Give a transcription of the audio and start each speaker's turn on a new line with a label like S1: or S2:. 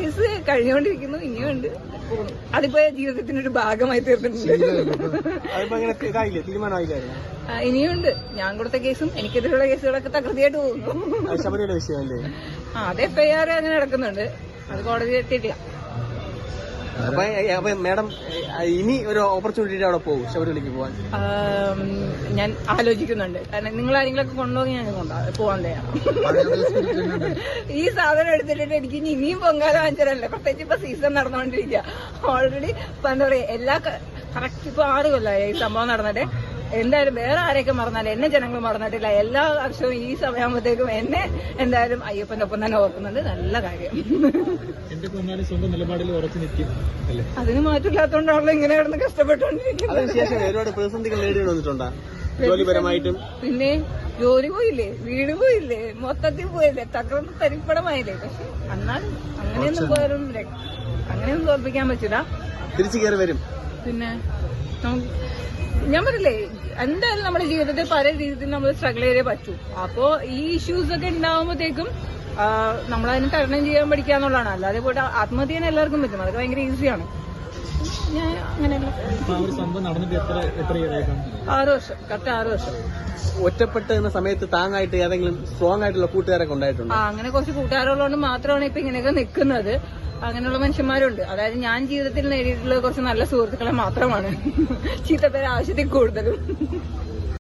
S1: Case കഴിഞ്ഞുകൊണ്ടിരിക്കുന്നു, ഇനിയുണ്ട്, പോകുന്നു. അതിപ്പോ ജീവിതത്തിന്റെ ഒരു ഭാഗമായി തീർന്നിട്ടുണ്ട്. ഇനിയുണ്ട്. ഞാൻ കൊടുത്ത കേസും എനിക്കെതിരെയുള്ള കേസുകളൊക്കെ തകൃതിയായിട്ട് പോകുന്നു.
S2: ശബരിമല വിഷയമല്ലേ?
S1: അത് FIR അങ്ങനെ നടക്കുന്നുണ്ട്, അത് കോടതി എത്തിയിട്ടില്ല.
S2: അപ്പൊ മാഡം ഇനി ഒരു ഓപ്പർച്യൂണിറ്റി അവിടെ പോകും ശബരിമലയ്ക്ക് പോവാൻ?
S1: ഞാൻ ആലോചിക്കുന്നുണ്ട്. കാരണം നിങ്ങൾ ആരെങ്കിലൊക്കെ കൊണ്ടുപോയി ഞാൻ പോവാൻ തയ്യാറാണ്. ഈ സാധനം എടുത്തിട്ട് എനിക്ക് ഇനിയും പൊങ്കാല വാങ്ങിച്ചാലല്ല, പ്രത്യേകിച്ച് ഇപ്പൊ സീസൺ നടന്നുകൊണ്ടിരിക്കുക. ഓൾറെഡി ഇപ്പൊ എന്താ പറയാ, എല്ലാ കറക്റ്റ് ഇപ്പൊ 6 കൊല്ലമായി ഈ സംഭവം നടന്നിട്ട്. എന്തായാലും വേറെ ആരെയൊക്കെ മറന്നാലും എന്നെ ജനങ്ങൾ മറന്നിട്ടില്ല. എല്ലാ വർഷവും ഈ സമയമാകുമ്പോഴത്തേക്കും എന്നെ എന്തായാലും അയ്യപ്പന്റെ ഒപ്പം തന്നെ ഓർക്കുന്നുണ്ട്. നല്ല കാര്യം.
S3: സ്വന്തം നിലപാടിൽ ഉറച്ചു നിൽക്കും.
S1: അതിന് മാറ്റില്ലാത്തോണ്ടാണല്ലോ ഇങ്ങനെ കിടന്ന് കഷ്ടപ്പെട്ടുകൊണ്ടിരിക്കുന്നത്.
S2: ഒരുപാട് പ്രതിസന്ധികൾ നേരിടേണ്ടി വന്നിട്ടുണ്ടോ ജോലിപരമായിട്ടും?
S1: പിന്നെ ജോലി പോയില്ലേ, വീട് പോയില്ലേ, മൊത്തത്തിൽ പോയില്ലേ, തകർന്ന് തരിപ്പടമായില്ലേ. പക്ഷെ എന്നാലും അങ്ങനെയൊന്നും പോയാലും അങ്ങനെയൊന്നും തോൽപ്പിക്കാൻ പറ്റില്ല.
S2: തിരിച്ചു കയറി വരും.
S1: പിന്നെ ഞാൻ പറയില്ലേ, എന്തായാലും നമ്മുടെ ജീവിതത്തിൽ പല രീതിയിൽ നമ്മൾ സ്ട്രഗിൾ ചെയ്തേ പറ്റൂ. അപ്പോ ഈ ഇഷ്യൂസ് ഒക്കെ ഉണ്ടാവുമ്പോഴത്തേക്കും നമ്മളതിന് തരണം ചെയ്യാൻ പഠിക്കുക എന്നുള്ളതാണ്. അല്ലാതെ പോയിട്ട് ആത്മഹത്യ ചെയ്യാൻ എല്ലാവർക്കും പറ്റും, അതൊക്കെ ഭയങ്കര ഈസിയാണ്. ഞാൻ അങ്ങനെയല്ല. 6 വർഷം, കറക്റ്റ് 6 വർഷം.
S2: ഒറ്റപ്പെട്ട് എന്ന സമയത്ത് താങ്ങായിട്ട് ഏതെങ്കിലും സ്ട്രോങ് ആയിട്ടുള്ള കൂട്ടുകാരൊക്കെ ഉണ്ടായിട്ടുണ്ട്?
S1: അങ്ങനെ കുറച്ച് കൂട്ടുകാരുള്ളതുകൊണ്ട് മാത്രമാണ് ഇപ്പൊ ഇങ്ങനെയൊക്കെ നിൽക്കുന്നത്. അങ്ങനെയുള്ള മനുഷ്യന്മാരുണ്ട്. അതായത് ഞാൻ ജീവിതത്തിൽ നേടിയിട്ടുള്ള കുറച്ച് നല്ല സുഹൃത്തുക്കളെ മാത്രമാണ്. ചീത്തപ്പേര് ആവശ്യത്തിൽ കൂടുതലും.